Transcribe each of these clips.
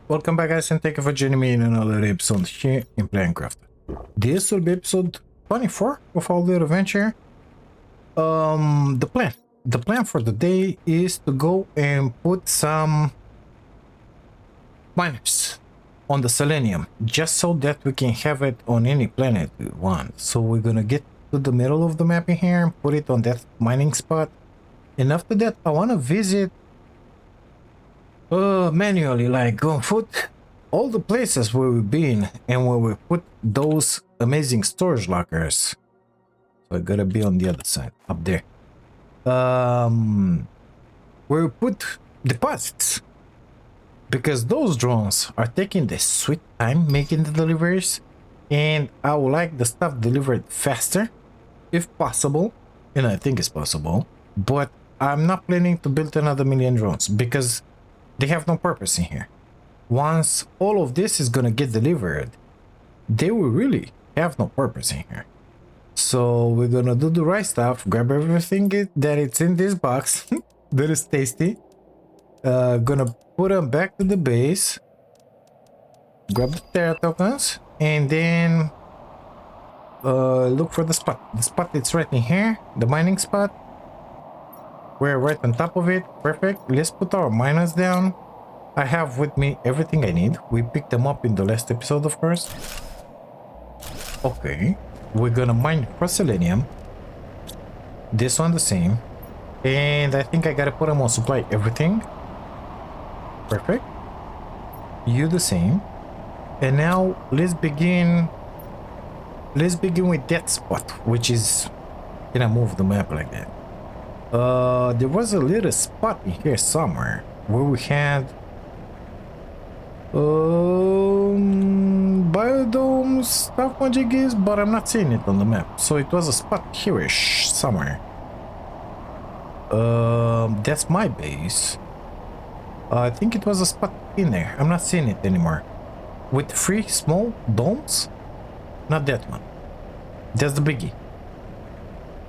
Welcome back, guys, and thank you for joining me in another episode here in Minecraft. This will be episode 24 of our little adventure. The plan for the day is to go and put some miners on the selenium, just so that we can have it on any planet we want. So we're gonna get to the middle of the map in here and put it on that mining spot. And after that, I want to visit manually, like on foot, all the places where we've been and where we put those amazing storage lockers. So I gotta be on the other side, up there. Where we put deposits, because those drones are taking the sweet time making the deliveries, and I would like the stuff delivered faster if possible, and I think it's possible. But I'm not planning to build another million drones because they have no purpose in here. Once all of this is gonna get delivered, they will really have no purpose in here. So we're gonna do the right stuff, grab everything that it's in this box that is tasty. Gonna put them back to the base, grab the Terra tokens, and then look for the spot. The spot it's right in here, the mining spot. We're right on top of it. Perfect. Let's put our miners down. I have with me everything I need. We picked them up in the last episode, of course. Okay. We're gonna mine for selenium. This one the same. And I think I gotta put them on supply everything. Perfect. You the same. And now let's begin. Let's begin with that spot, which is... Can I move the map like that? There was a little spot in here somewhere where we had biodome stuff magic is, but I'm not seeing it on the map. So it was a spot here-ish somewhere. That's my base. I think it was a spot in there. I'm not seeing it anymore. With 3 small domes? Not that one. That's the biggie.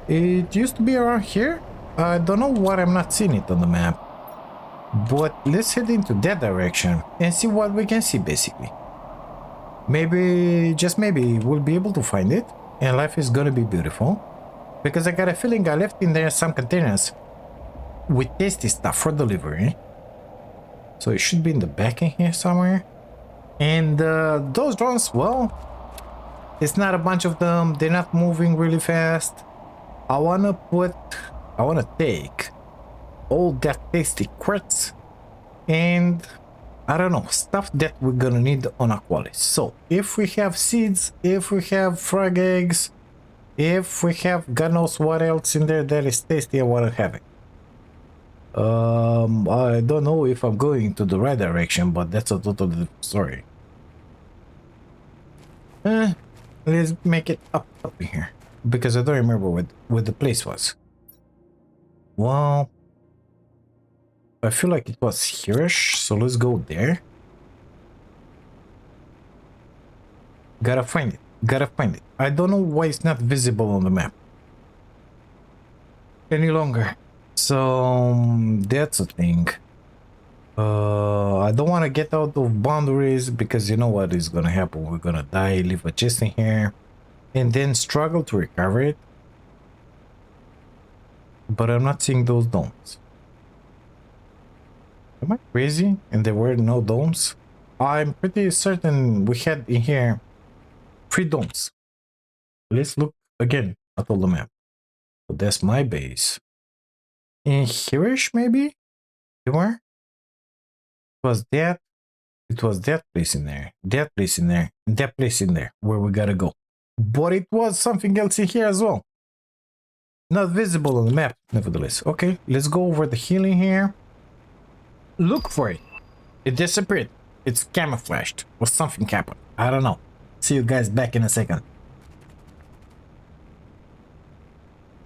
It used to be around here. I don't know why I'm not seeing it on the map, but let's head into that direction and see what we can see, basically. Maybe, just maybe, we'll be able to find it and life is gonna be beautiful, because I got a feeling I left in there some containers with tasty stuff for delivery. So it should be in the back in here somewhere. And those drones, well, it's not a bunch of them. They're not moving really fast. I wanna take all that tasty quartz and I don't know, stuff that we're gonna need on Aqualis. So if we have seeds, if we have frog eggs, if we have God knows what else in there that is tasty, I wanna have it. I don't know if I'm going to the right direction, but that's a totally different story. Let's make it up in here, because I don't remember what the place was. Well, I feel like it was here-ish, so let's go there. Gotta find it. Gotta find it. I don't know why it's not visible on the map any longer. So that's a thing. I don't want to get out of boundaries, because you know what is gonna happen. We're gonna die, leave a chest in here, and then struggle to recover it. But I'm not seeing those domes. Am I crazy and there were no domes? I'm pretty certain we had in here 3 domes. Let's look again at all the map. So that's my base. In here-ish, maybe? Somewhere? It was that place in there, that place in there, and that place in there where we gotta go. But it was something else in here as well. Not visible on the map, nevertheless. Okay, let's go over the healing here. Look for it. It disappeared. It's camouflaged. Or something happened. I don't know. See you guys back in a second.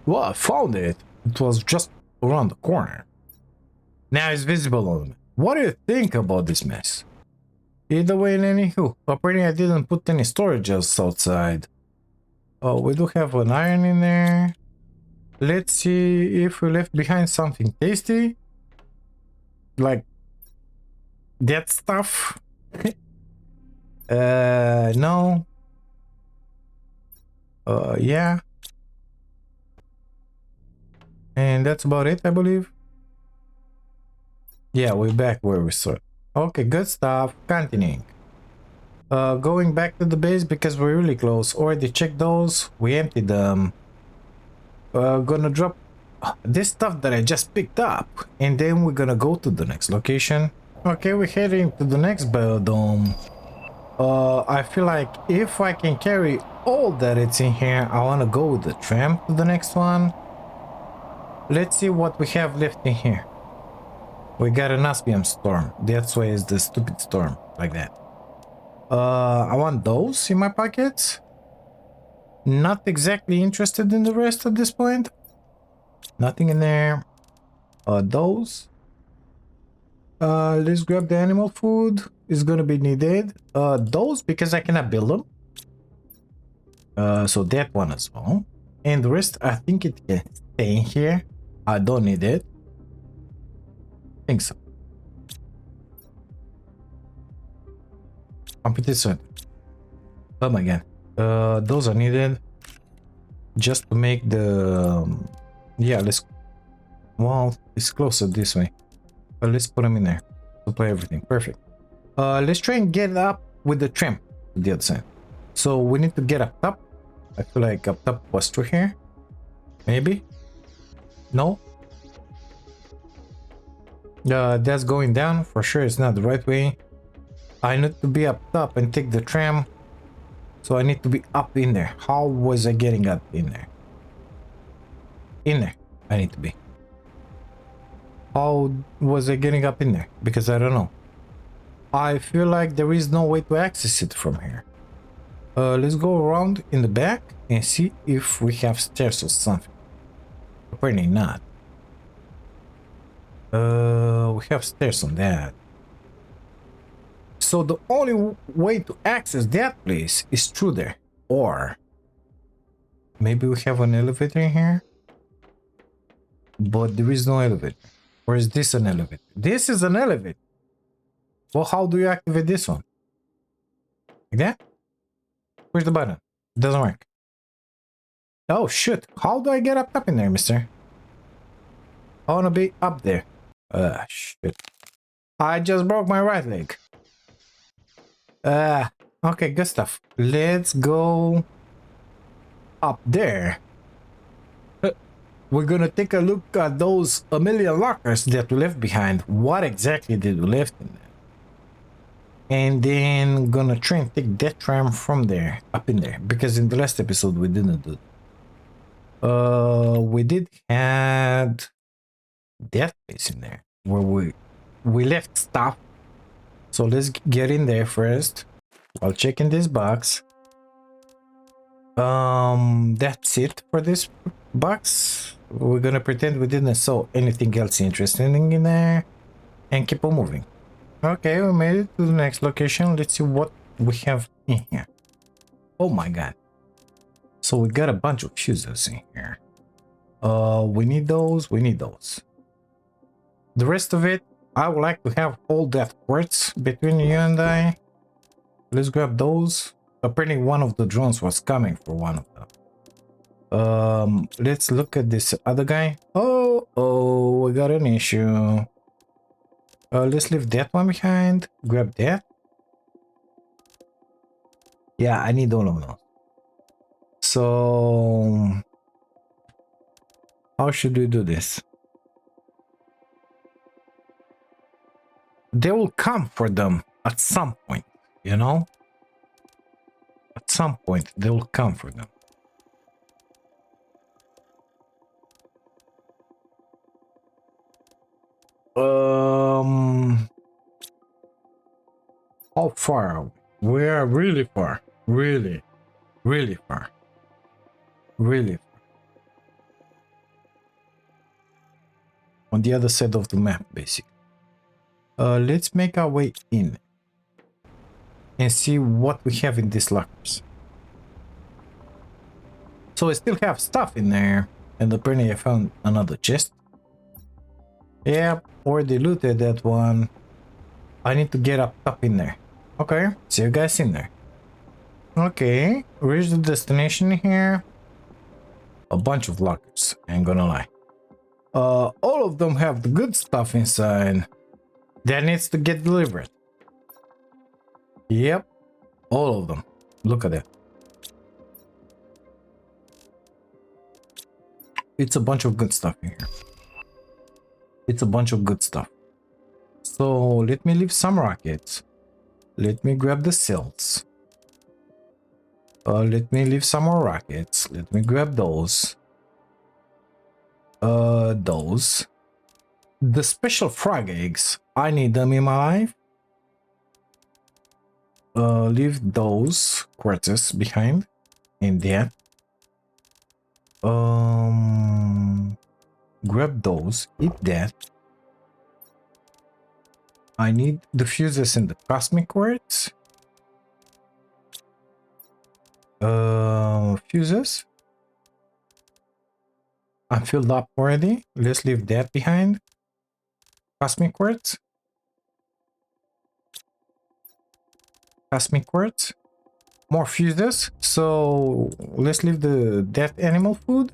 Well, I found it. It was just around the corner. Now it's visible on the map. What do you think about this mess? Either way, anywho, apparently I didn't put any storages outside. Oh, we do have an iron in there. Let's see if we left behind something tasty. Like that stuff. No. Yeah. And that's about it, I believe. Yeah, we're back where we started. Okay, good stuff. Continuing. Going back to the base because we're really close. Already checked those. We emptied them. Gonna drop this stuff that I just picked up. And then we're gonna go to the next location. Okay, we're heading to the next biodome. I feel like if I can carry all that it's in here, I want to go with the tram to the next one. Let's see what we have left in here. We got an Aspium storm. That's why it's the stupid storm like that. I want those in my pockets. Not exactly interested in the rest at this point. Nothing in there. Those. Let's grab the animal food. It's gonna be needed. Those because I cannot build them. So that one as well. And the rest, I think it can stay in here. I don't need it. I think so. I'm pretty certain. Oh my god. Those are needed. Just to make the... yeah, let's... well, it's closer this way. But let's put them in there. Supply everything. Perfect. Let's try and get up with the tram to the other side. So we need to get up top. I feel like up top was through here. Maybe? No? That's going down. For sure it's not the right way. I need to be up top and take the tram. So I need to be up in there. How was I getting up in there? In there. I need to be. How was I getting up in there? Because I don't know. I feel like there is no way to access it from here. Let's go around in the back and see if we have stairs or something. Apparently not. We have stairs on that. So the only way to access that place is through there. Or maybe we have an elevator in here. But there is no elevator. Or is this an elevator? This is an elevator. Well, how do you activate this one? Like that? Where's the button? It doesn't work. Oh shit. How do I get up in there, mister? I wanna be up there. Shit. I just broke my right leg. Okay, good stuff. Let's go up there. We're gonna take a look at those a million lockers that we left behind. What exactly did we left in there? And then gonna try and take that tram from there up in there, because in the last episode we didn't do it. We did had that place in there where we left stuff. So let's get in there first. I'll check in this box. That's it for this box. We're gonna pretend we didn't saw anything else interesting in there and keep on moving. Okay, we made it to the next location. Let's see what we have in here. Oh my god. So we got a bunch of fuses in here. We need those, we need those. The rest of it, I would like to have all that quartz between you and I. Let's grab those. Apparently one of the drones was coming for one of them. Let's look at this other guy. Oh, we got an issue. Let's leave that one behind. Grab that. Yeah, I need all of those. So how should we do this? They will come for them at some point, you know? At some point, they will come for them. How far are we? We are really far. Really far. Really far. On the other side of the map, basically. Let's make our way in and see what we have in these lockers. So I still have stuff in there, and apparently I found another chest. Yeah, already looted that one. I need to get up in there. Okay, see you guys in there. Okay, where's the destination here? A bunch of lockers, ain't gonna lie. All of them have the good stuff inside that needs to get delivered. Yep, all of them. Look at that. It's a bunch of good stuff in here. It's a bunch of good stuff. So let me leave some rockets. Let me grab the cells. Let me leave some more rockets. Let me grab those. Those. The special frog eggs. I need them in my life. Leave those quarters behind. In there. Grab those. Eat that. I need the fuses in the cosmic quartz. Fuses. I'm filled up already. Let's leave that behind. Cosmic quartz. Cosmic quartz. More fuses. So let's leave that animal food.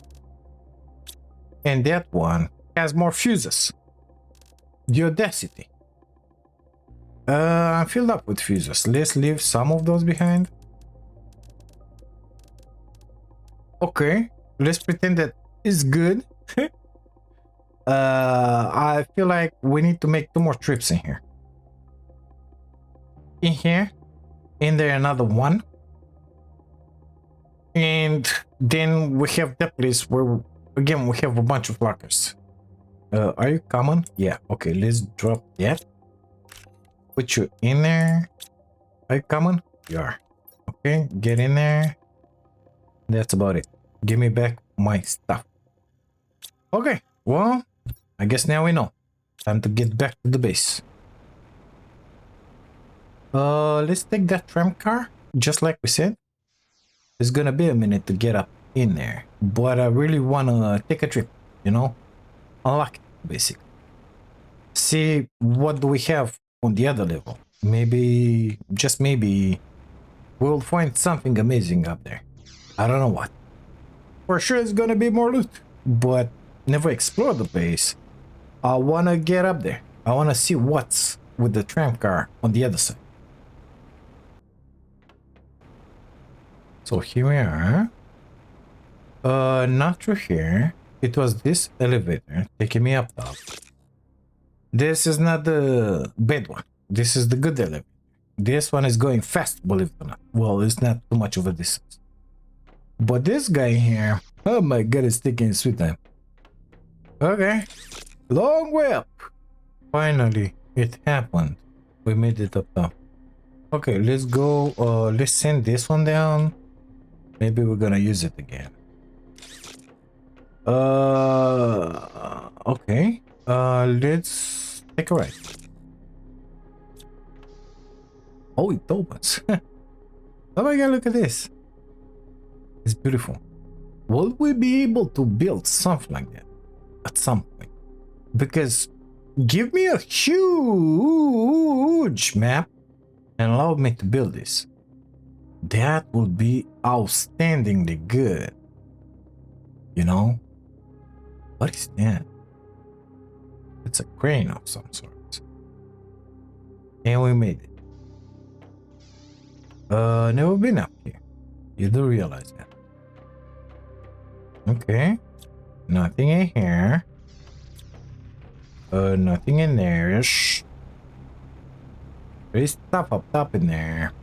And that one has more fuses. The audacity. I'm filled up with fuses. Let's leave some of those behind. Okay. Let's pretend that it's good. I feel like we need to make 2 more trips in here. In here. In there another one. And then we have that place where, again, we have a bunch of lockers. Are you common? Yeah. Okay, let's drop that. Put you in there. Are you common? You are. Okay, get in there. That's about it. Give me back my stuff. Okay, well, I guess now we know. Time to get back to the base. Let's take that tram car, just like we said. It's gonna be a minute to get up in there, but I really wanna take a trip, you know? Unlock it, basically. See what do we have on the other level. Maybe, just maybe, we'll find something amazing up there. I don't know what. For sure it's gonna be more loot, but never explore the base. I wanna get up there. I wanna see what's with the tram car on the other side. So here we are. Not through here. It was this elevator taking me up top. This is not the bad one. This is the good elevator. This one is going fast, believe it or not. Well, it's not too much of a distance. But this guy here, oh my god, it's taking sweet time. Okay. Long way up. Finally, it happened. We made it up top. Okay, let's go. Let's send this one down. Maybe we're gonna use it again. Okay. Let's take a ride. Oh, it opens. Oh my god, look at this. It's beautiful. Will we be able to build something like that at some point? Because give me a huge map and allow me to build this. That would be outstandingly good. You know? What is that? It's a crane of some sort. And we made it. Never been up here. You do realize that. Okay. Nothing in here. Nothing in there. Shh. There's stuff up top in there.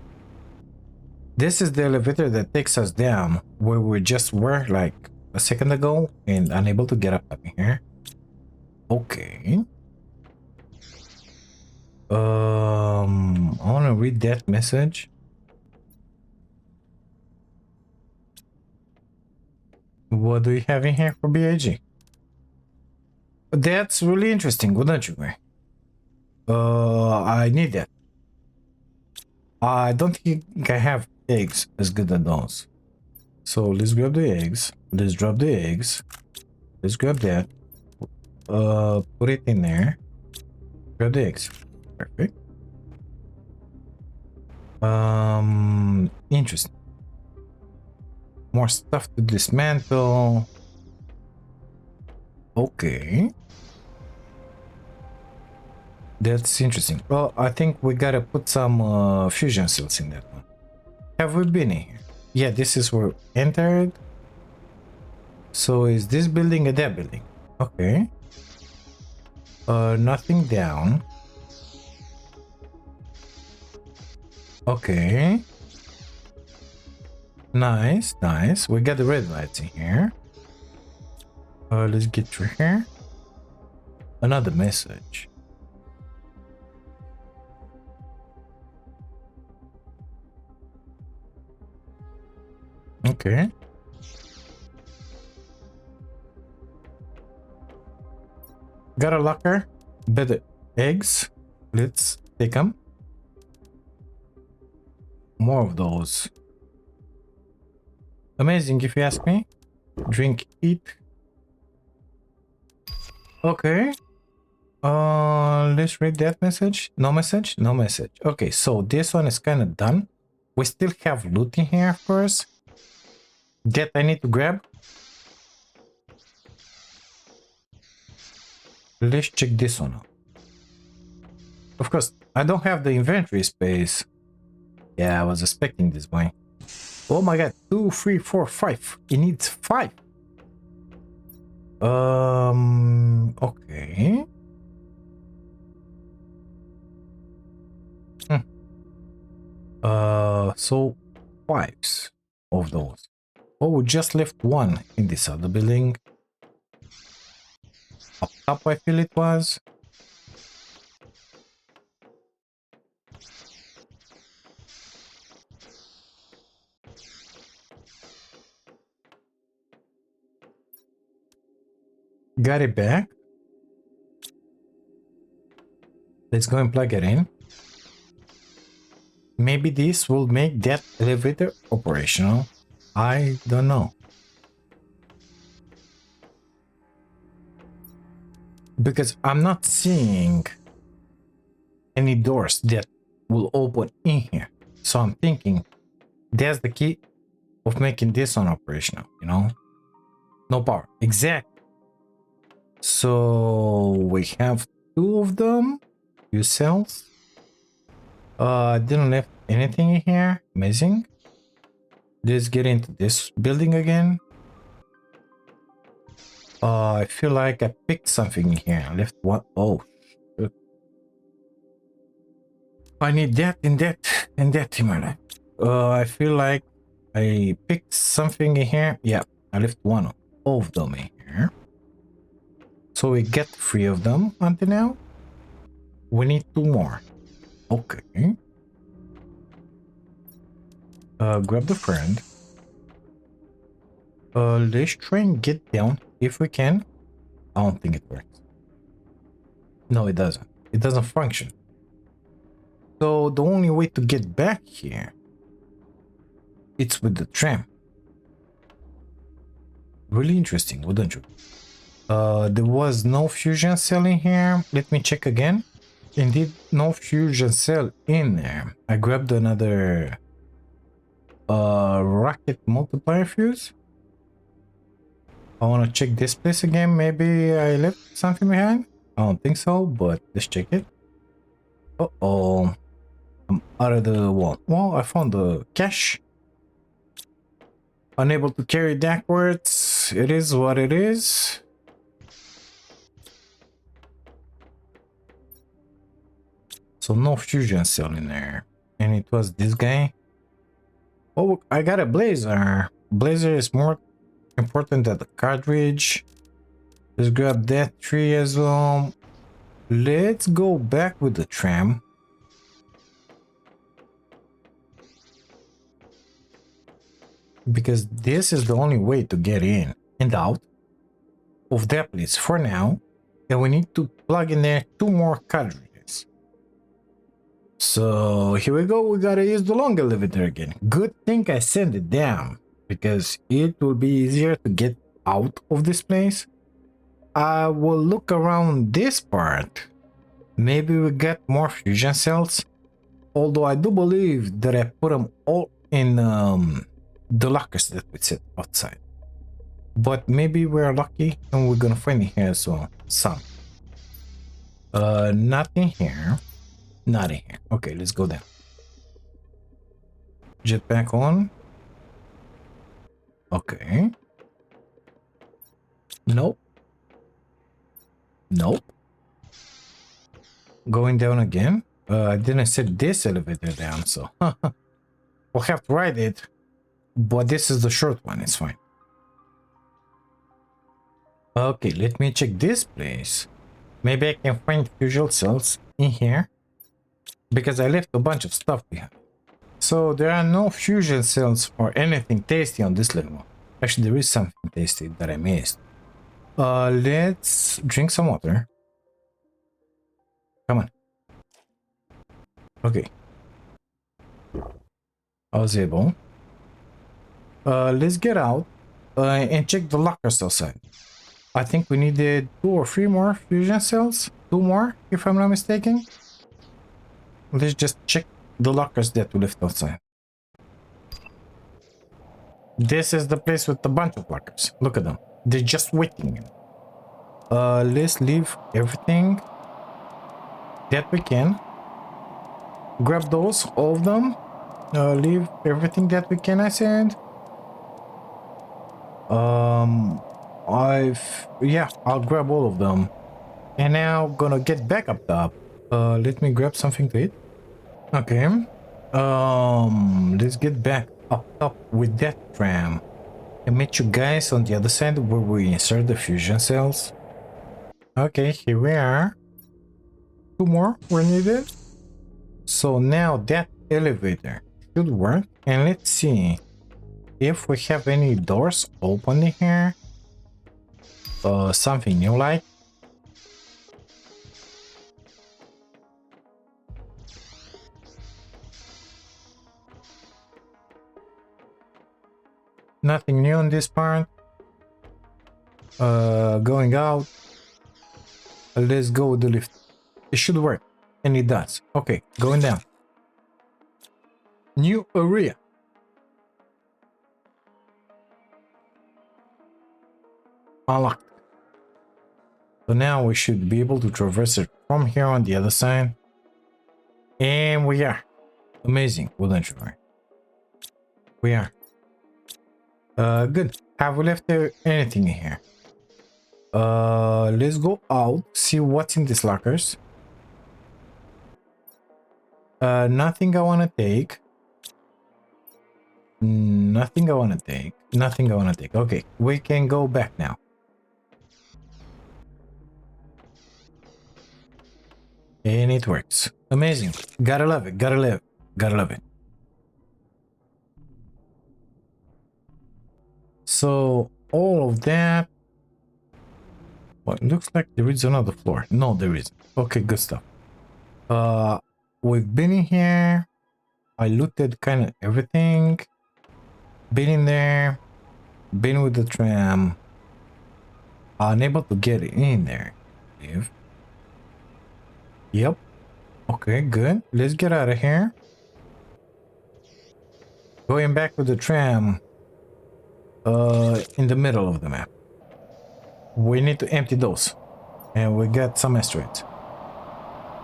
This is the elevator that takes us down where we just were like a second ago and unable to get up in here. Okay. I want to read that message. What do we have in here for B.I.G? That's really interesting, wouldn't you? I need that. I don't think I have eggs as good as those. So let's grab the eggs. Let's drop the eggs. Let's grab that. Put it in there. Grab the eggs. Perfect. Interesting. More stuff to dismantle. Okay. That's interesting. Well, I think we gotta put some fusion cells in that one. Have we been in here? Yeah, this is where we entered. So is this building or that building? Okay. Nothing down. Okay. Nice, nice. We got the red lights in here. Let's get through here. Another message. Okay. Got a locker. Better eggs. Let's take them. More of those. Amazing if you ask me. Drink, eat. Okay. Let's read that message. No message? No message. Okay, so this one is kind of done. We still have loot in here, of course. That I need to grab. Let's check this one out. Of course, I don't have the inventory space. Yeah, I was expecting this one. Oh my god, 2, 3, 4, 5. It needs 5. Okay. So 5s of those. Oh, we just left one in this other building. Up top, I feel it was. Got it back. Let's go and plug it in. Maybe this will make that elevator operational. I don't know. Because I'm not seeing any doors that will open in here. So I'm thinking that's the key of making this one operational, you know? No power. Exactly. So we have 2 of them. 2 cells. Didn't left anything in here. Amazing. Let's get into this building again. I feel like I picked something in here. I left one. Oh, shit. I need that and that and that in my life. I feel like I picked something in here. Yeah, I left one of them in here. So we get 3 of them until now. We need 2 more. Okay. Grab the friend. Let's try and get down if we can. I don't think it works. No, it doesn't. It doesn't function. So the only way to get back here, it's with the tram. Really interesting, wouldn't you? There was no fusion cell in here. Let me check again. Indeed, no fusion cell in there. I grabbed another rocket multiplier fuse. I want to check this place again. Maybe I left something behind. I don't think so, but let's check it. Uh-oh. I'm out of the wall. Well, I found the cache. Unable to carry backwards. It is what it is. So no fusion cell in there. And it was this guy. Oh, I got a blazer. Blazer is more important than the cartridge. Let's grab that tree as well. Let's go back with the tram. Because this is the only way to get in and out of that place for now. And we need to plug in there 2 more cartridges. So here we go. We gotta use the long elevator again. Good thing I sent it down, because it will be easier to get out of this place. I will look around this part. Maybe we get more fusion cells. Although I do believe that I put them all in the lockers that we set outside. But maybe we're lucky and we're gonna find it here as well. Some. Not in here. Not in here. Okay, let's go down. Jetpack on. Okay. Nope. Nope. Going down again. I didn't set this elevator down, so we'll have to ride it. But this is the short one, it's fine. Okay, let me check this place. Maybe I can find fusion cells in here, because I left a bunch of stuff behind. So there are no fusion cells or anything tasty on this level. Actually, there is something tasty that I missed. Let's drink some water. Come on. Okay. I was able. Let's get out and check the lockers outside. I think we needed 2 or 3 more fusion cells. 2 more, if I'm not mistaken. Let's just check the lockers that we left outside. This is the place with a bunch of lockers. Look at them. They're just waiting. Let's leave everything that we can. Grab those, all of them. Leave everything that we can, I said. I'll grab all of them. And now gonna get back up top. Let me grab something to eat. Okay. Let's get back up top with that tram. And meet you guys on the other side where we insert the fusion cells. Okay, here we are. 2 more were needed. So now that elevator should work. And let's see if we have any doors open in here. Something new like. Nothing new on this part. Going out. Let's go with the lift. It should work. And it does. Okay, going down. New area. Unlocked. So now we should be able to traverse it from here on the other side. And we are. Amazing, wouldn't you? We are. Good. Have we left anything in here? Let's go out, see what's in these lockers. Nothing I want to take. Nothing I want to take. Nothing I want to take. Okay, we can go back now. And it works. Amazing. Gotta love it. Gotta love it. Gotta love it. So all of that. Well, it looks like there is another floor. No, there isn't. Okay, good stuff. We've been in here. I looted kind of everything. Been in there. Been with the tram. Unable to get in there. Yep. Okay, good. Let's get out of here. Going back with the tram. In the middle of the map. We need to empty those. And we got some asteroids.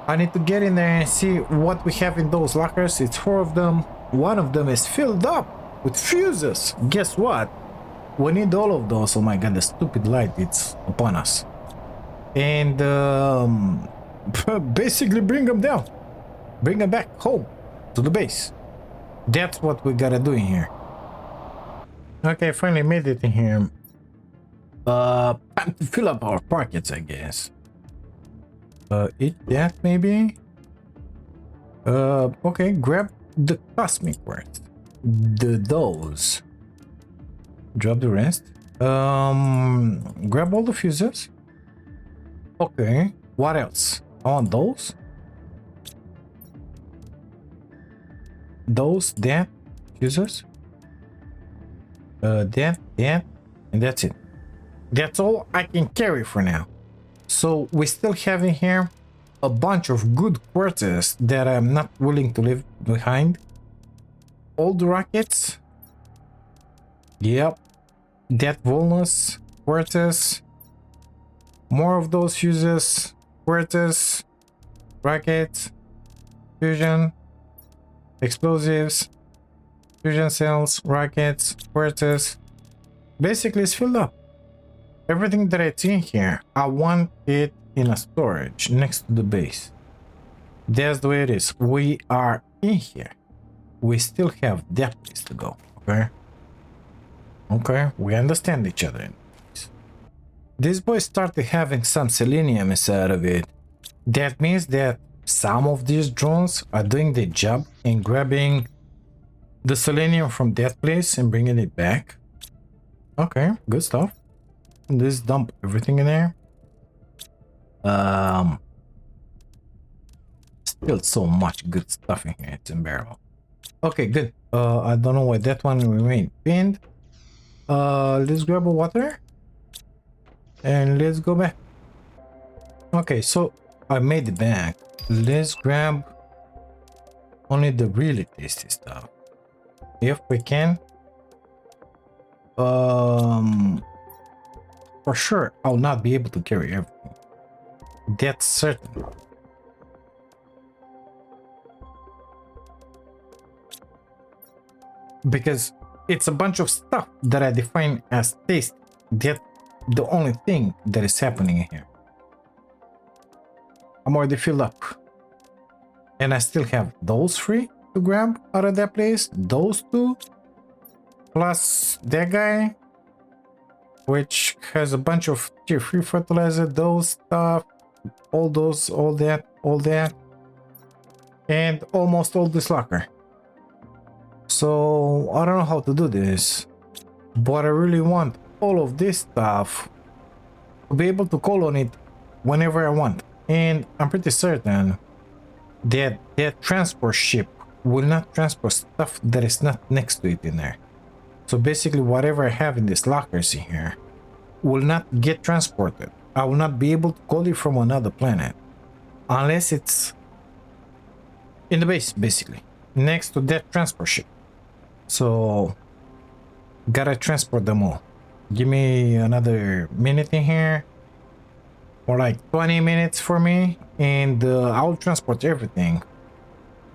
I need to get in there and see what we have in those lockers. It's 4 of them. One of them is filled up with fuses. Guess what? We need all of those. Oh my god, the stupid light, it's upon us. And basically bring them down. Bring them back home to the base. That's what we gotta do in here. Okay, finally made it in here. Time to fill up our pockets, I guess. Eat that maybe? Okay, grab the cosmic words. Those. Drop the rest. Grab all the fuses. Okay, what else? I want those. Those, that, fuses. That, and that's it. That's all I can carry for now. So we still have in here a bunch of good quarters that I'm not willing to leave behind. Old rockets. Yep. Dead walnuts. Quarters. More of those fuses. Quarters. Rockets. Fusion. Explosives. Fusion cells. Rockets. Quarters. Basically, it's filled up. Everything that I see here, I want it in a storage next to the base. That's the way it is. We are in here. We still have that place to go. Okay. Okay. We understand each other. This boy started having some selenium inside of it. That means that some of these drones are doing their job and grabbing the selenium from that place and bringing it back. Okay, good stuff. Let's dump everything in there. Still so much good stuff in here. It's unbearable. Okay, good. I don't know why that one remained pinned. Let's grab a water and let's go back. Okay, so I made it back. Let's grab only the really tasty stuff if we can. For sure I'll not be able to carry everything. That's certain. Because it's a bunch of stuff that I define as taste. That's the only thing that is happening here. I'm already filled up. And I still have those three to grab out of that place. Those two. Plus that guy. Which has a bunch of tier 3 fertilizer. Those stuff. All those. All that. All that. And almost all this locker. So I don't know how to do this. But I really want all of this stuff to be able to call on it whenever I want. And I'm pretty certain that that transport ship will not transport stuff that is not next to it in there. So basically whatever I have in these lockers in here will not get transported. I will not be able to call it from another planet unless it's in the base, basically next to that transport ship. So gotta transport them all. Give me another minute in here, or like 20 minutes for me, and I'll transport everything.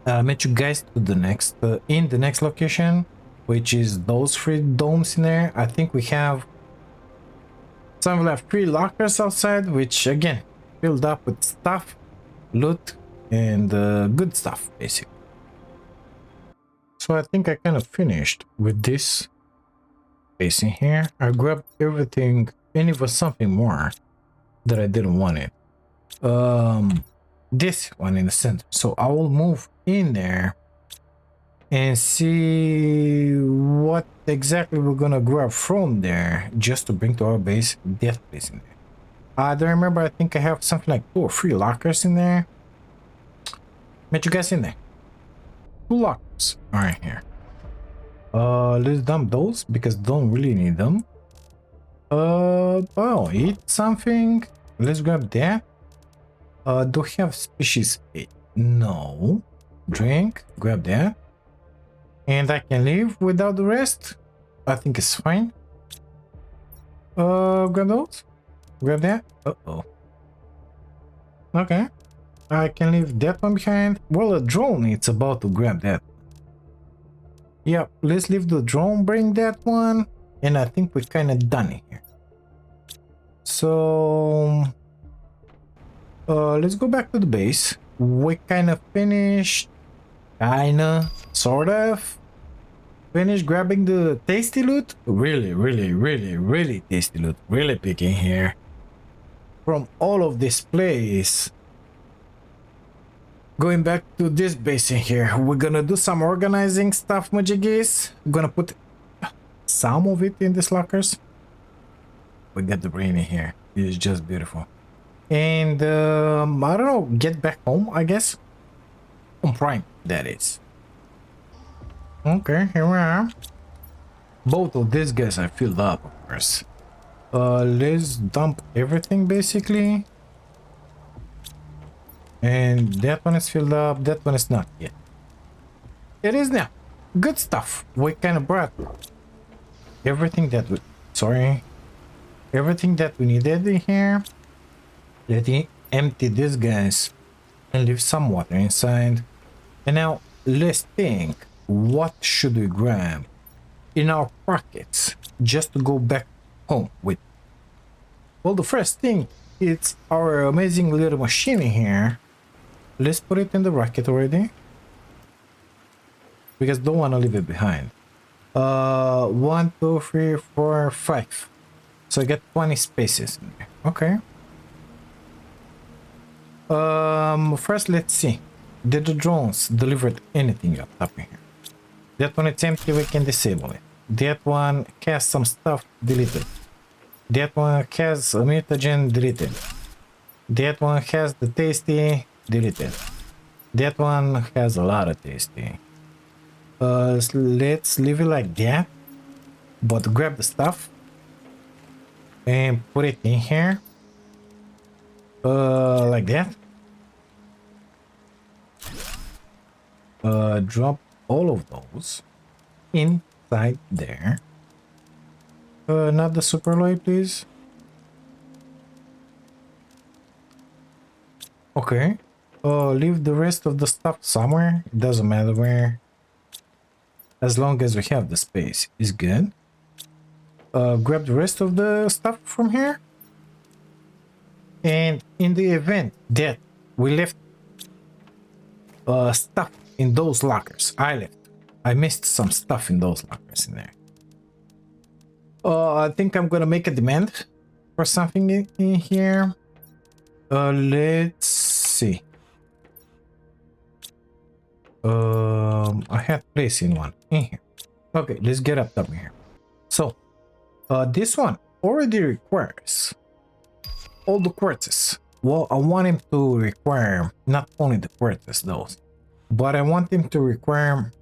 Met you guys to the next in the next location, which is those 3 domes in there. I think we have some left 3 lockers outside, which again filled up with stuff, loot, and good stuff basically. So I think I kind of finished with this space in here. I grabbed everything, and it was something more that I didn't want it. This one in the center. So I will move in there and see what exactly we're gonna grab from there just to bring to our base. That place in there. I don't remember. I think I have something like 2 or 3 lockers in there. Met you guys in there. 2 lockers are right here. Let's dump those because don't really need them. Oh, eat something. Let's grab that. Do we have species 8? No. Drink. Grab that. And I can leave without the rest. I think it's fine. Grab those. Grab that. Uh-oh. Okay. I can leave that one behind. Well, a drone, it's about to grab that. Yeah, let's leave the drone, bring that one. And I think we're kind of done here. So let's go back to the base. We kind of finished, sort of finished grabbing the tasty loot. Really tasty loot. Really picking here from all of this place. Going back to this base in here, we're gonna do some organizing stuff, Majigis. I'm gonna put some of it in these lockers. We got the brain in here. It's just beautiful. And I don't know, get back home, I guess. On Prime, that is. Okay, here we are. Both of these guys are filled up, of course. Let's dump everything, basically. And that one is filled up. That one is not yet. It is now. Good stuff. We kind of brought everything that we... Sorry. Everything that we needed in here. Let me empty these guys and leave some water inside. And now let's think. What should we grab in our pockets just to go back home with? Well, the first thing, it's our amazing little machine in here. Let's put it in the rocket already, because don't want to leave it behind. 1, 2, 3, 4, 5. So I get 20 spaces in there. Okay. First let's see. Did the drones delivered anything up here? That one it's empty, we can disable it. That one has some stuff, deleted. That one has a mutagen, deleted. That one has the tasty, deleted. That one has a lot of tasty. Let's leave it like that, but grab the stuff and put it in here, like that. Drop all of those inside there. Not the super alloy, please. Okay. Leave the rest of the stuff somewhere. It doesn't matter where. As long as we have the space is good. Grab the rest of the stuff from here. And in the event that we left stuff in those lockers, I missed some stuff in those lockers in there. I think I'm gonna make a demand for something in here. Let's see. I had place in one in here. Okay, let's get up here. So, this one already requires all the quartzes. Well, I want him to require not only the quartzes though, but I want him to require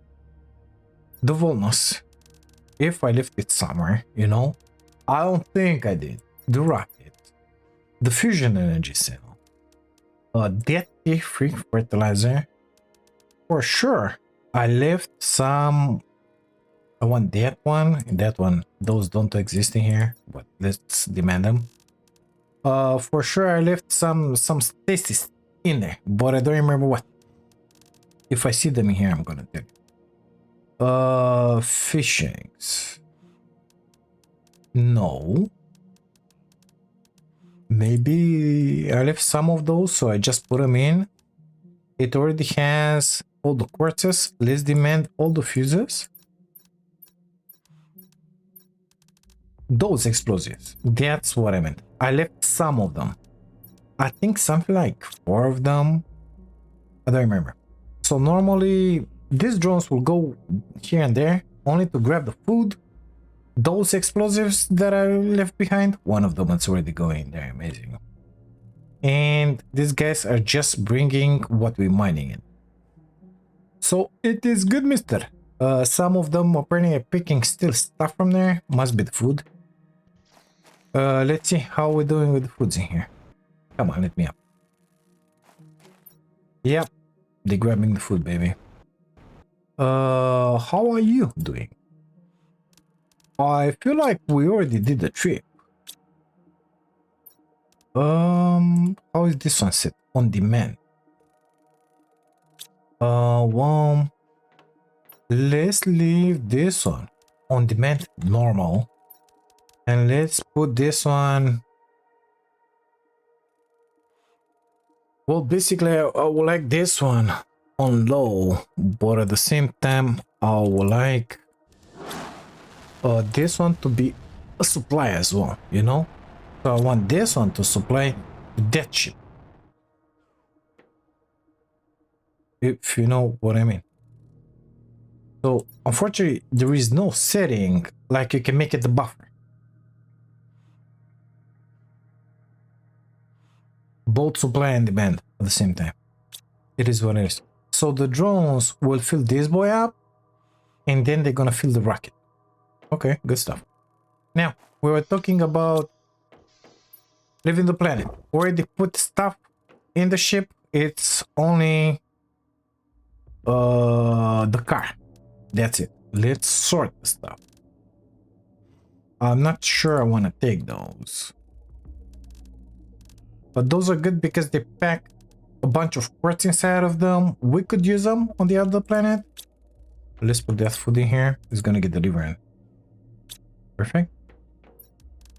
the volnus. If I left it somewhere, you know, I don't think I did. The rocket, the fusion energy cell, that free fertilizer. For sure, I left some. I want that one and that one. Those don't exist in here, but let's demand them. For sure, I left some stasis in there, but I don't remember what. If I see them in here, I'm gonna tell you. Fish eggs. No. Maybe I left some of those, so I just put them in. It already has all the quartzes. Let's demand all the fuses. Those explosives. That's what I meant. I left some of them. I think something like 4 of them. I don't remember. So normally these drones will go here and there only to grab the food. Those explosives that I left behind, one of them is already going there. Amazing. And these guys are just bringing what we're mining in. So it is good, mister. Some of them apparently are picking still stuff from there. Must be the food. Let's see how we're doing with the foods in here. Come on, let me up. Yep, they're grabbing the food, baby. How are you doing? I feel like we already did the trip. How is this one set? On demand. Well, let's leave this one on demand normal, and let's put this one. Well, basically, I would like this one on low, but at the same time, I would like this one to be a supply as well, you know? So I want this one to supply that ship. If you know what I mean. So, unfortunately, there is no setting like you can make it the buffer. Both supply and demand at the same time. It is what it is. So the drones will fill this boy up, and then they're gonna fill the rocket. Okay, good stuff. Now, we were talking about leaving the planet. Already put stuff in the ship. it's only the car. That's it. Let's sort the stuff. I'm not sure I want to take those. But those are good because they pack a bunch of quartz inside of them. We could use them on the other planet. Let's put that food in here. It's gonna get delivered. Perfect.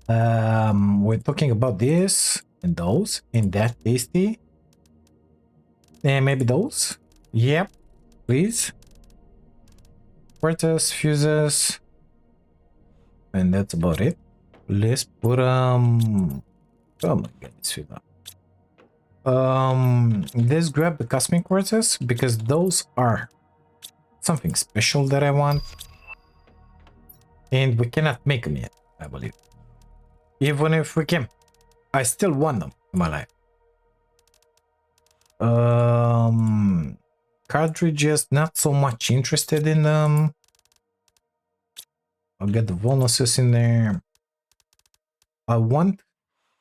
We're talking about this and those and that tasty. And maybe those. Yep, please. Quartz, fuses. And that's about it. Let's put oh my god, it's filled up. Let's grab the cosmic quartzes because those are something special that I want. And we cannot make them yet, I believe. Even if we can, I still want them in my life. Cartridges, not so much interested in them. I'll get the bonuses in there. I want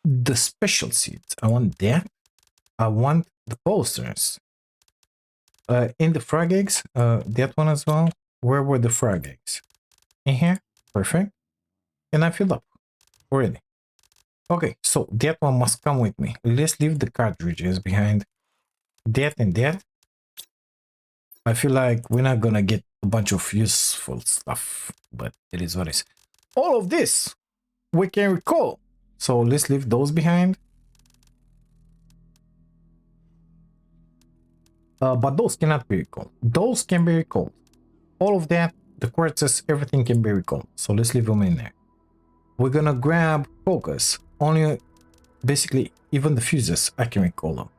the special seeds. I want that. I want the posters. In the frog eggs, that one as well. Where were the frog eggs? In here. Perfect. And I filled up already. Okay, so that one must come with me. Let's leave the cartridges behind. That and that. I feel like we're not gonna get a bunch of useful stuff, but it is what it is. All of this we can recall. So let's leave those behind. But those cannot be recalled. Those can be recalled. All of that, the quartzes, everything can be recalled. So let's leave them in there. We're gonna grab focus. Only, basically, even the fuses, I can recall them.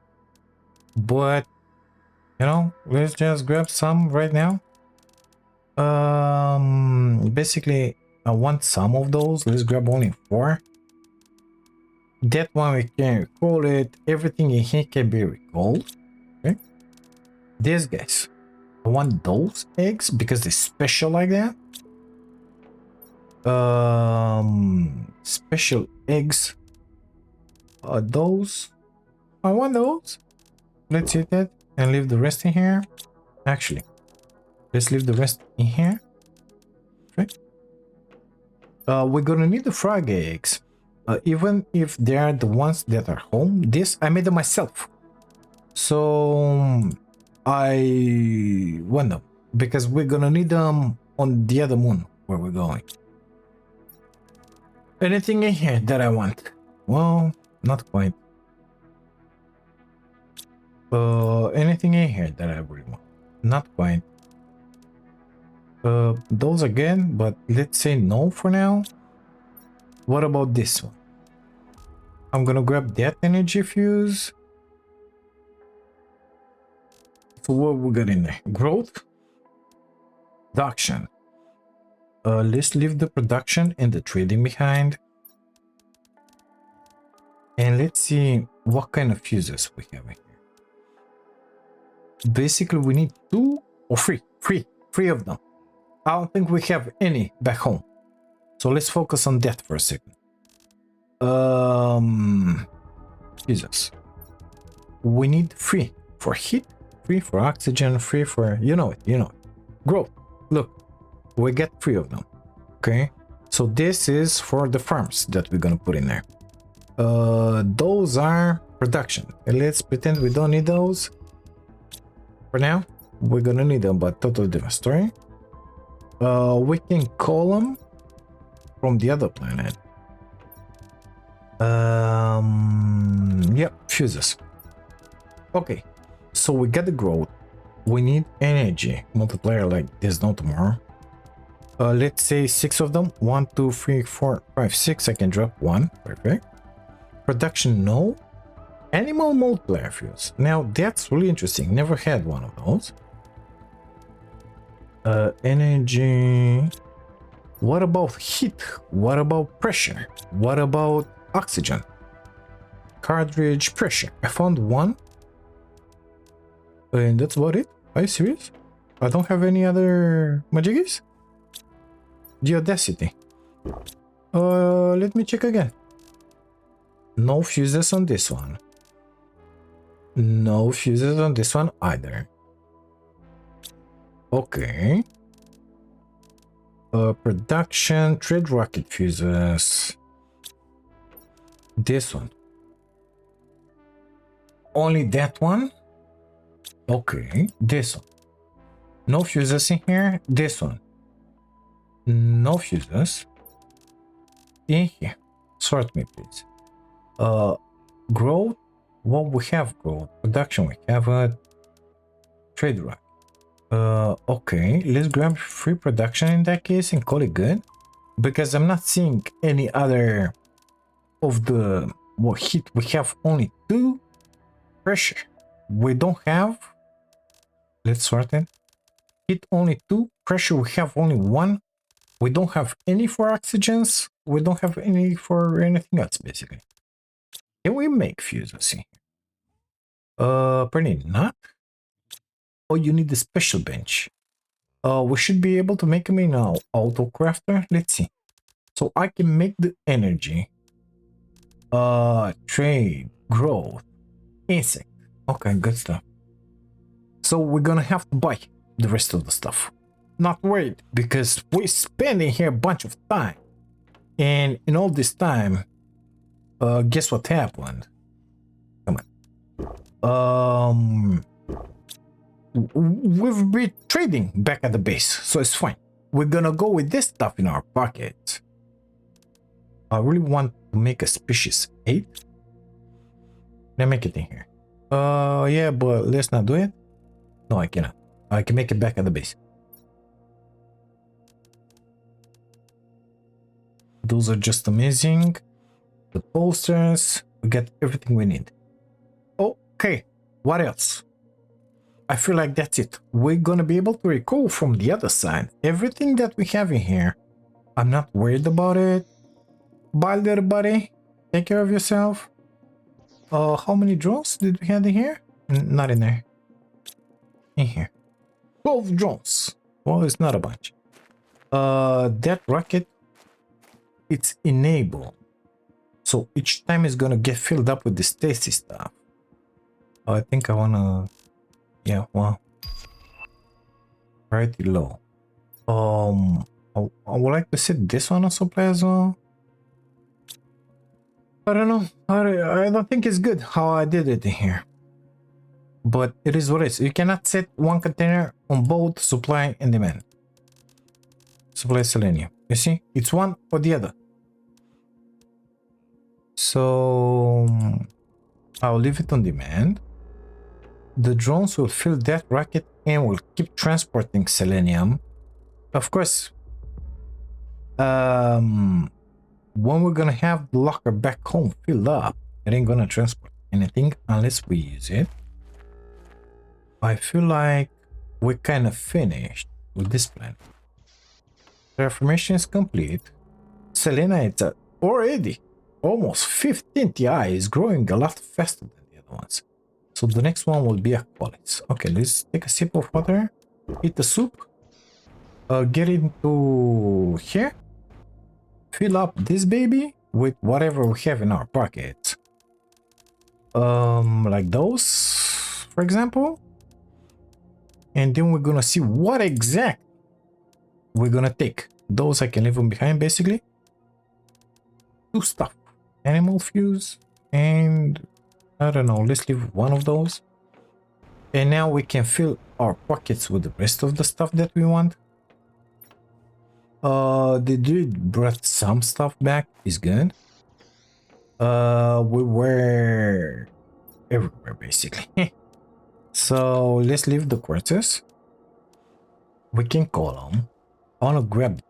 But, you know, let's just grab some right now. Basically, I want some of those. Let's grab only 4. That one we can recall it. Everything in here can be recalled. Okay. These guys, I want those eggs because they're special like that. Special eggs. Those. I want those. Let's eat that and leave the rest in here. Actually, let's leave the rest in here. Okay. We're gonna need the frog eggs. Even if they are the ones that are home. This, I made them myself. So, I want them. Because we're gonna need them on the other moon where we're going. Anything in here that I want? Well, not quite. Anything in here that I really want? Not quite. Those again, but let's say no for now. What about this one? I'm gonna grab that energy fuse. So what we got in there? Growth, production. Let's leave the production and the trading behind. And let's see what kind of fuses we have in here. Basically, we need 2 or 3. 3 of them. I don't think we have any back home. So let's focus on that for a second. Jesus. We need 3 for heat, 3 for oxygen, 3 for, you know it. Growth. Look, we get 3 of them. Okay. So this is for the farms that we're gonna put in there. Those are production. Let's pretend we don't need those. For now, we're gonna need them, but totally different story. We can call them from the other planet. Yep, fuses. Okay, so we got the growth. We need energy multiplier like there's no tomorrow. Let's say 6 of them. 1, 2, 3, 4, 5, 6. I can drop 1. Perfect. Production, no. Animal multiplier fuse. Now that's really interesting. Never had one of those. Energy. What about heat? What about pressure? What about oxygen? Cartridge pressure. I found 1. And that's about it. Are you serious? I don't have any other majiggies? Geodesity. Let me check again. No fuses on this one. No fuses on this one either. Okay. Production, trade rocket fuses. This one. Only that one? Okay, this one. No fuses in here. This one. No fuses. In here. Sort me, please. Growth. Well, we have growth. Production, we have a trade rocket. Okay, let's grab free production in that case and call it good. Because I'm not seeing any other of the heat. We have only 2. Pressure. We don't have. Let's sort it. Heat only 2. Pressure we have only 1. We don't have any for oxygens. We don't have any for anything else basically. Can we make fuses here? Apparently not. Oh, you need a special bench. We should be able to make them in our auto crafter. Let's see. So I can make the energy. Trade, growth, insect. Okay, good stuff. So we're gonna have to buy the rest of the stuff. Not worried, because we're spending here a bunch of time. And in all this time, guess what happened? Come on. We've been trading back at the base, so it's fine. We're gonna go with this stuff in our pocket. I really want to make a species 8. Let me make it in here. Yeah, but let's not do it. No, I cannot. I can make it back at the base. Those are just amazing. The posters. We get everything we need. Okay, what else? I feel like that's it. We're gonna be able to recall from the other side everything that we have in here. I'm not worried about it. Bye, little buddy. Take care of yourself. How many drones did we have in here? Not in there. In here. 12 drones. Well, it's not a bunch. That rocket, it's enabled. So each time it's gonna get filled up with the stasis stuff. I think I wanna... Yeah, well... Priority low. I would like to set this one on supply as well. I don't know. I don't think it's good how I did it in here. But it is what it is. You cannot set one container on both supply and demand. Supply selenium. You see? It's one or the other. So I'll leave it on demand. The drones will fill that rocket and will keep transporting selenium. Of course, when we're gonna have the locker back home filled up, it ain't gonna transport anything unless we use it. I feel like we're kind of finished with this plan. Transformation is complete. Selenea is already almost 15 Ti, is growing a lot faster than the other ones. So the next one will be a quality. Okay, let's take a sip of water, eat the soup, get into here, fill up this baby with whatever we have in our pocket. Like those, for example. And then we're gonna see what exact we're gonna take. Those I can leave them behind basically. 2 stuff. Animal fuse and I don't know, let's leave one of those. And now we can fill our pockets with the rest of the stuff that we want. The dude brought some stuff back, is good. We were everywhere basically. So let's leave the quarters. We can call them. I want to grab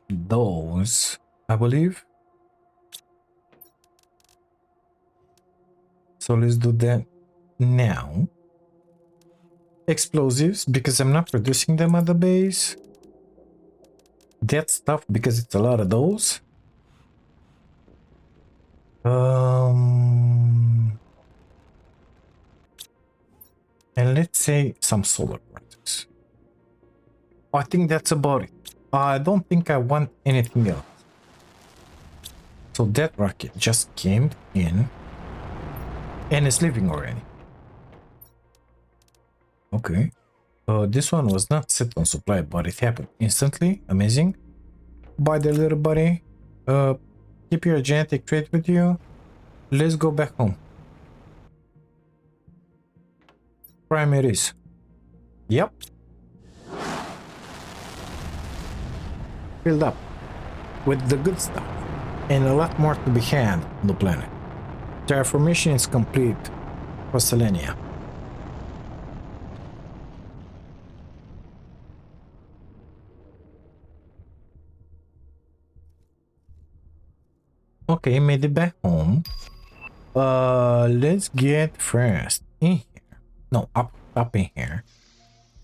those, I believe. So let's do that now. Explosives, because I'm not producing them at the base. That stuff, because it's a lot of those. And let's say some solar quarters. I think that's about it. I don't think I want anything else. So that rocket just came in. And it's leaving already. Okay. This one was not set on supply, but it happened instantly. Amazing. Bye there, little buddy. Keep your genetic trait with you. Let's go back home. Primaries. Yep. Filled up with the good stuff. And a lot more to be had on the planet. Terraformation is complete for Selenea. Okay, made it back home. Let's get first in here. No, up in here.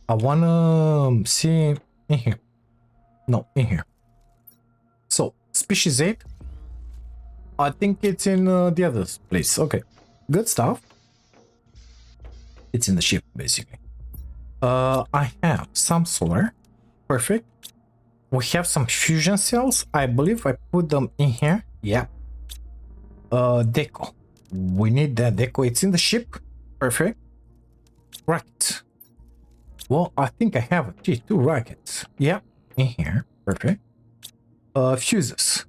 I wanna see in here. No, in here. So, species 8. I think it's in the other place. Okay, good stuff. It's in the ship, basically. I have some solar. Perfect. We have some fusion cells. I believe I put them in here. Yeah. Deco. We need that deco. It's in the ship. Perfect. Rocket. Well, I think I have two rockets. Yeah, in here. Perfect. Fuses.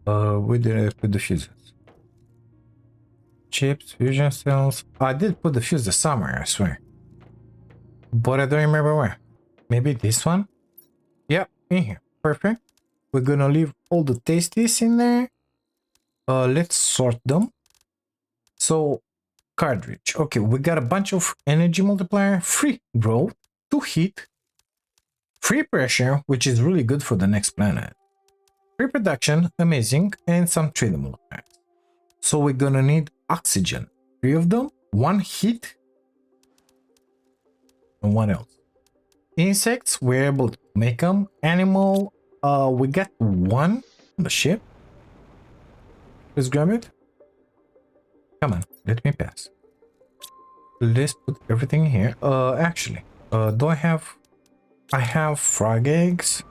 Where did I put the fuses? Chips, fusion cells. I did put the fuses somewhere, I swear. But I don't remember where. Maybe this one? Yeah, in here. Perfect. We're gonna leave all the tasties in there. Let's sort them. So, cartridge. Okay, we got a bunch of energy multiplier, free growth, 2 heat, free pressure, which is really good for the next planet. Free production, amazing, and some trade multipliers. So we're gonna need oxygen, 3 of them, 1 heat, and what else? Insects, we're able to make them. Animal, we got 1 on the ship. Let's grab it. Come on, let me pass. Let's put everything here. Actually, do I have frog eggs.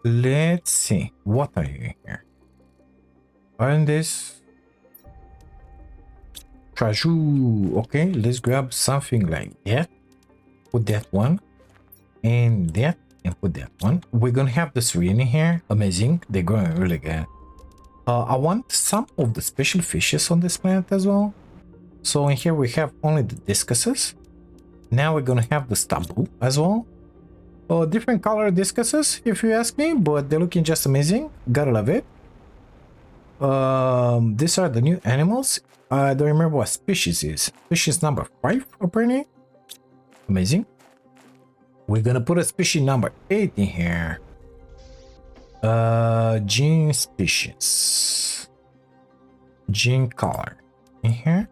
Let's see. What are you here? Aren't this Traju? Okay, let's grab something like that. Put that one. And that. And put that one. We're gonna have the Serene here. Amazing. They're going really good. I want some of the special fishes on this planet as well. So in here we have only the discuses. Now we're gonna have the stumble as well. Different color discuses, if you ask me, but they're looking just amazing. Gotta love it. These are the new animals. I don't remember what species is. Species number 5, apparently. Amazing. We're gonna put a species number 8 in here. Gene species. Gene color in here.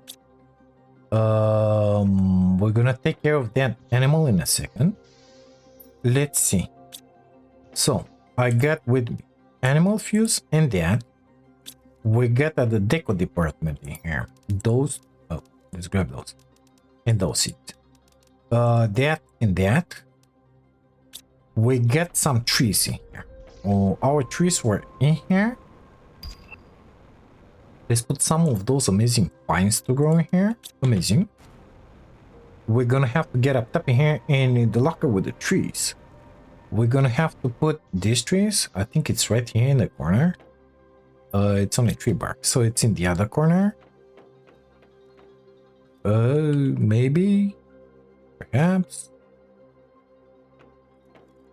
We're gonna take care of that animal in a second. Let's see. So I got with me animal fuse and that. We got at the deco department in here. Those. Oh, let's grab those. And those seeds. That and that. We got some trees in here. Oh, our trees were in here. Let's put some of those amazing pines to grow in here. Amazing. We're gonna have to get up top in here and in the locker with the trees. We're gonna have to put these trees. I think it's right here in the corner. It's only tree bark, so it's in the other corner. Maybe, perhaps.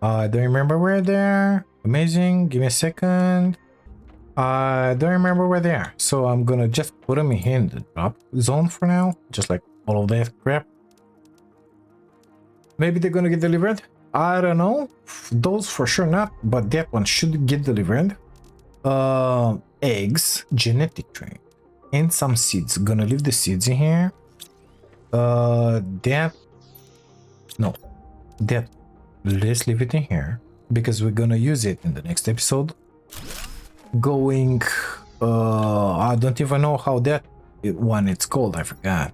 I don't remember where they are. Amazing. Give me a second. I don't remember where they are, so I'm gonna just put them in here in the drop zone for now, just like all of that crap. Maybe they're gonna get delivered. I don't know. Those for sure not, but that one should get delivered. Eggs, genetic trait, and some seeds. Gonna leave the seeds in here. That let's leave it in here because we're gonna use it in the next episode. Going, I don't even know how that one it's called. I forgot.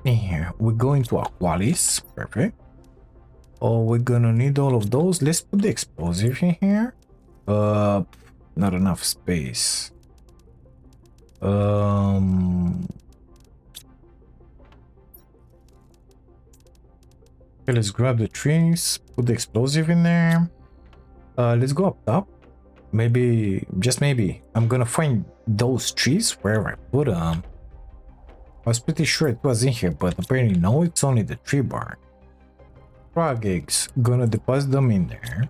In here, we're going to Aqualis. Perfect. Oh, we're gonna need all of those. Let's put the explosive in here. Not enough space. Um, okay, let's grab the trees, put the explosive in there. Let's go up top. Maybe, just maybe, I'm gonna find those trees wherever I put them. I was pretty sure it was in here, but apparently no, it's only the tree bark. Frog eggs, gonna deposit them in there.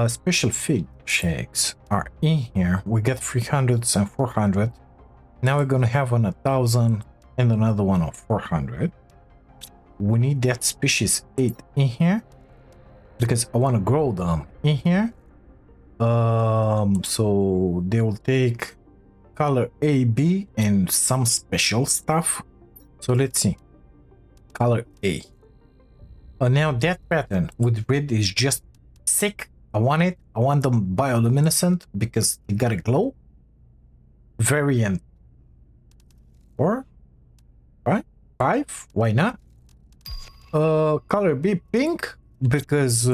Special fig eggs are in here. We get 300 and 400. Now we're gonna have on 1,000 and another one of 400. We need that species 8 in here because I want to grow them in here. So they will take color A, B, and some special stuff. So let's see. Color A. Now that pattern with red is just sick. I want it. I want them bioluminescent because they got a glow. Variant 4, right? 5. Why not? Color B, pink, because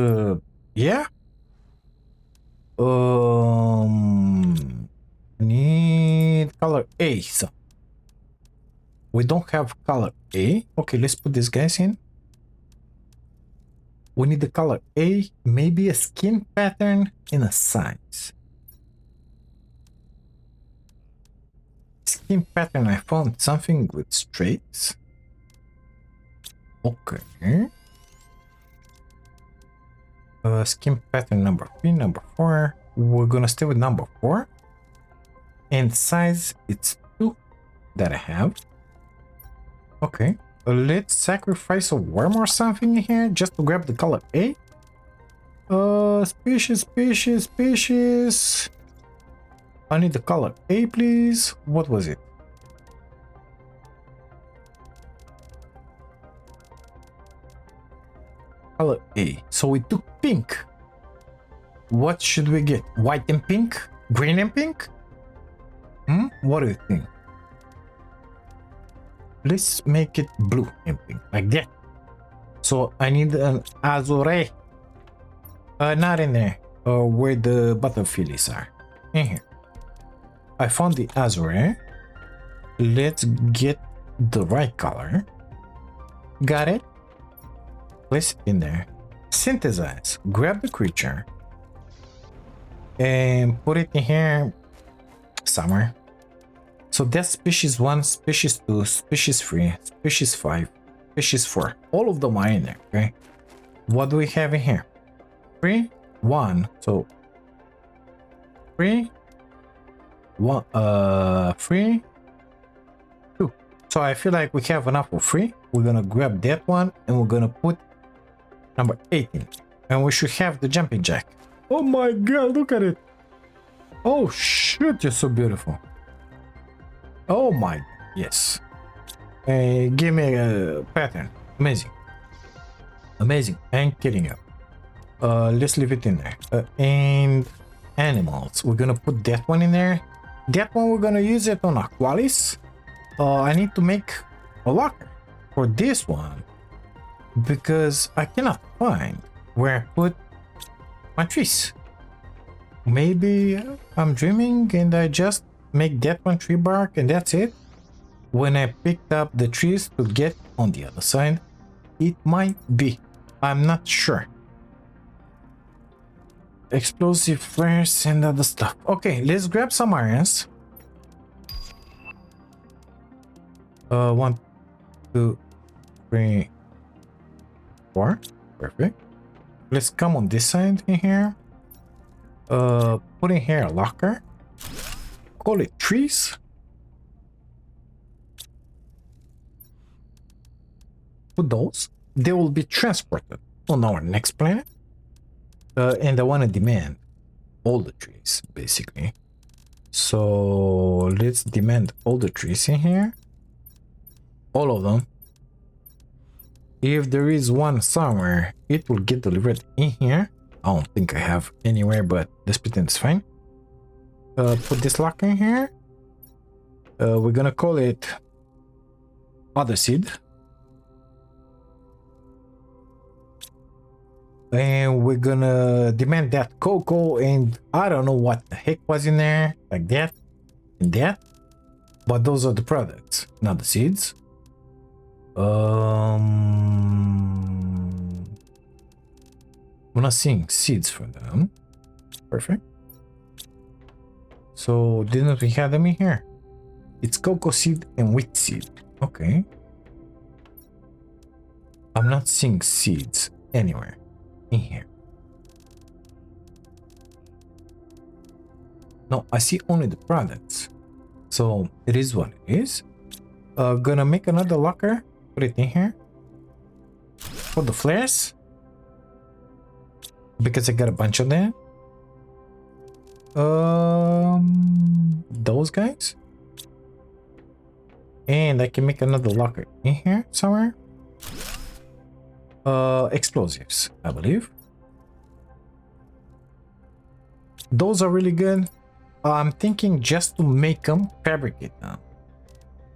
yeah. Need color A. So we don't have color A. Okay, let's put these guys in. We need the color A, maybe a skin pattern and a size. Skin pattern, I found something with straights. Okay. Skin pattern number 3, number 4. We're gonna stay with number 4. And size, it's 2 that I have. Okay. Let's sacrifice a worm or something here just to grab the color A. Species. I need the color A, please. What was it? Color A. So we took pink. What should we get? White and pink? Green and pink? What do you think? Let's make it blue and pink, like that. So I need an azure. Not in there. Where the butterflies are. In here. I found the azure. Let's get the right color. Got it? Place it in there. Synthesize. Grab the creature. And put it in here somewhere. So that's species 1, species 2, species 3, species 5, species 4. All of them are in there, okay? What do we have in here? 3, 1. So 3, 1, 3, 2. So I feel like we have enough for 3. We're gonna grab that one and we're gonna put number 18. And we should have the jumping jack. Oh my god, look at it. Oh shoot, you're so beautiful. Oh my, yes. Give me a pattern. Amazing. Amazing. I'm kidding you. Let's leave it in there. And animals. We're gonna put that one in there. That one we're gonna use it on Aqualis. I need to make a locker for this one because I cannot find where I put my trees. Maybe I'm dreaming and I just make that one tree bark and that's it. When I picked up the trees to get on the other side, it might be. I'm not sure. Explosive flares and other stuff. Okay, let's grab some irons. 1, 2, 3, 4. Perfect. Let's come on this side in here. Put in here a locker. Call it trees. Put those. They will be transported on our next planet. And I want to demand all the trees, basically. So let's demand all the trees in here. All of them. If there is one somewhere, it will get delivered in here. I don't think I have anywhere, but let's pretend it's fine. Put this lock in here. We're gonna call it other seed. And we're gonna demand that cocoa and I don't know what the heck was in there. Like that and that. But those are the products, not the seeds. We're not seeing seeds for them. Perfect. So didn't we have them in here? It's cocoa seed and wheat seed. Okay. I'm not seeing seeds anywhere in here. No, I see only the products. So it is what it is. Gonna make another locker. Put it in here. For the flares. Because I got a bunch of them. Those guys. And I can make another locker in here somewhere. Explosives, I believe. Those are really good. I'm thinking just to make them, fabricate them.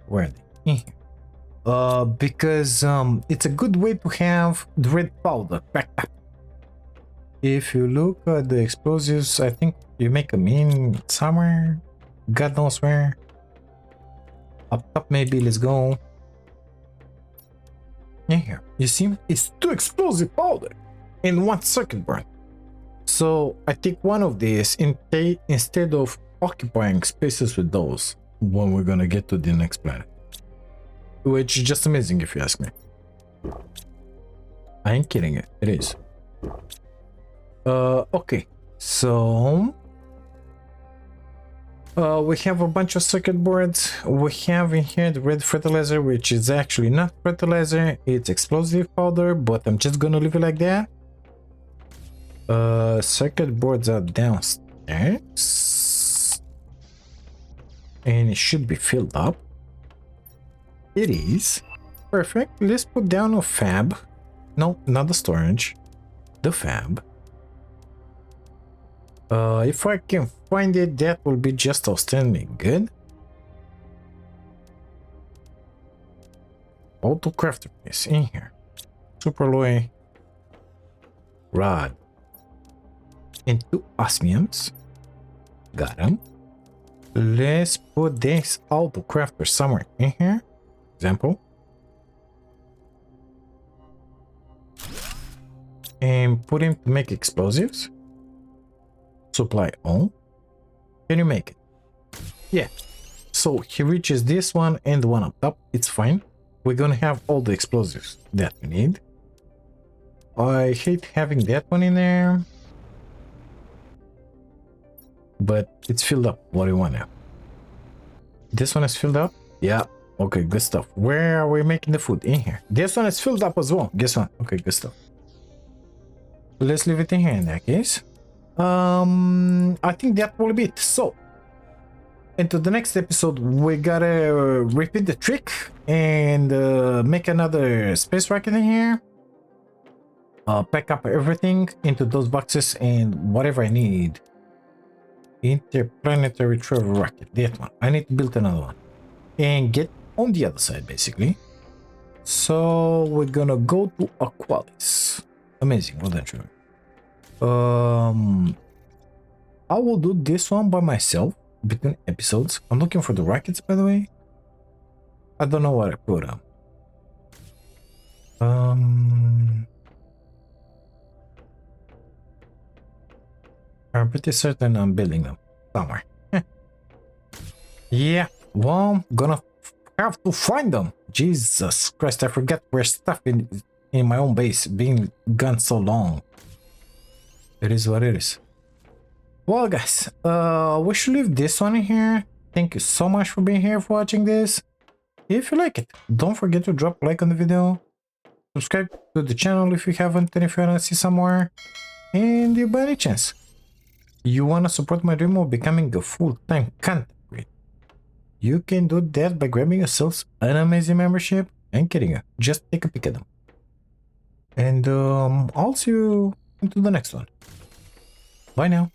Where are they? In here. Because it's a good way to have the red powder backed up. If you look at the explosives, I think you make them in somewhere. God knows where. Up top maybe, let's go. In here. You see, it's 2 explosive powder in 1 circuit board. So I take one of these instead of occupying spaces with those when we're gonna get to the next planet. Which is just amazing if you ask me. I ain't kidding it, it is. Okay, so we have a bunch of circuit boards. We have in here the red fertilizer, which is actually not fertilizer, it's explosive powder, but I'm just gonna leave it like that. Circuit boards are downstairs. And it should be filled up. It is. Perfect. Let's put down a fab. No, not the storage. The fab. If I can find it, that will be just outstanding. Good. Auto crafter is in here. Superalloy. Rod. And 2 osmiums. Got them. Let's put this auto crafter somewhere in here. Example. And put him to make explosives. Supply on. Can you make it? Yeah. So he reaches this one and the one up top. It's fine. We're gonna have all the explosives that we need. I hate having that one in there. But it's filled up. What do you want now? This one is filled up? Yeah. Okay, good stuff. Where are we making the food? In here. This one is filled up as well. Guess what? Okay, good stuff. Let's leave it in here in that case. I think that will be it. So, into the next episode, we gotta repeat the trick and make another space rocket in here. Pack up everything into those boxes and whatever I need. Interplanetary travel rocket. That one. I need to build another one. And get on the other side, basically. So, we're gonna go to Aqualis. Amazing. Well done, Trevor. I will do this one by myself between episodes. I'm looking for the rockets, by the way. I don't know what I put on. I'm pretty certain I'm building them somewhere. Yeah, well, gonna have to find them. Jesus Christ, I forget where stuff in my own base being gone so long. It is what it is. Well, guys, we should leave this one in here. Thank you so much for being here, for watching this. If you like it, don't forget to drop a like on the video. Subscribe to the channel if you haven't, and if you want to see some more. And if by any chance you want to support my dream of becoming a full-time content creator, you can do that by grabbing yourselves an amazing membership. I'm kidding you. Just take a peek at them. And I'll see you into the next one. Bye now.